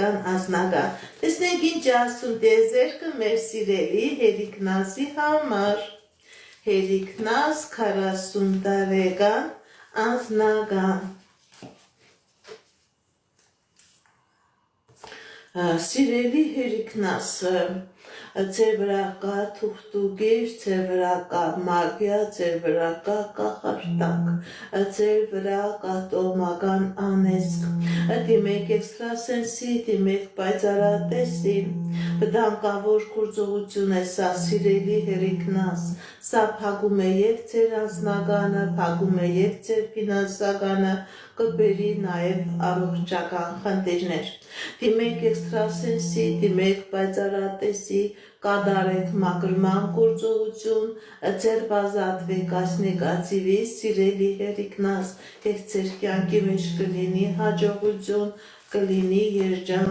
Անձնական տեսնենք ինչ ասում տիեզերքը մեր սիրելի Հերիքնազի համար Հերիքնազ 40 տարեկան անձնական Սիրելի Հերիքնազը ձեր վրա կա թուղթուկիր, ձեր վրա կա մագիա, ձեր վրա կա կախարդակ, ձեր վրա կա տոհմական անեծք, դիմեք էքստրասենսի, դիմեք պայծառատեսի, վտանգավոր գործողություն է սա սիրելի Հերիքնազ, սա փակում է և ձեր անձնականը, փակում է և ձեր ֆինանսականը, կբերի նաև առողջական խնդիրներ, դիմեք էքստրասենսի, դիմեք պայծառատեսի, կատարեք մաքրման գործողություն, ձերբազատվեք այս նեգատիվի, սիրելի Հերիքնազ, և ձեր կյանքի մեջ կլինի հաջողություն, կլինի երջանք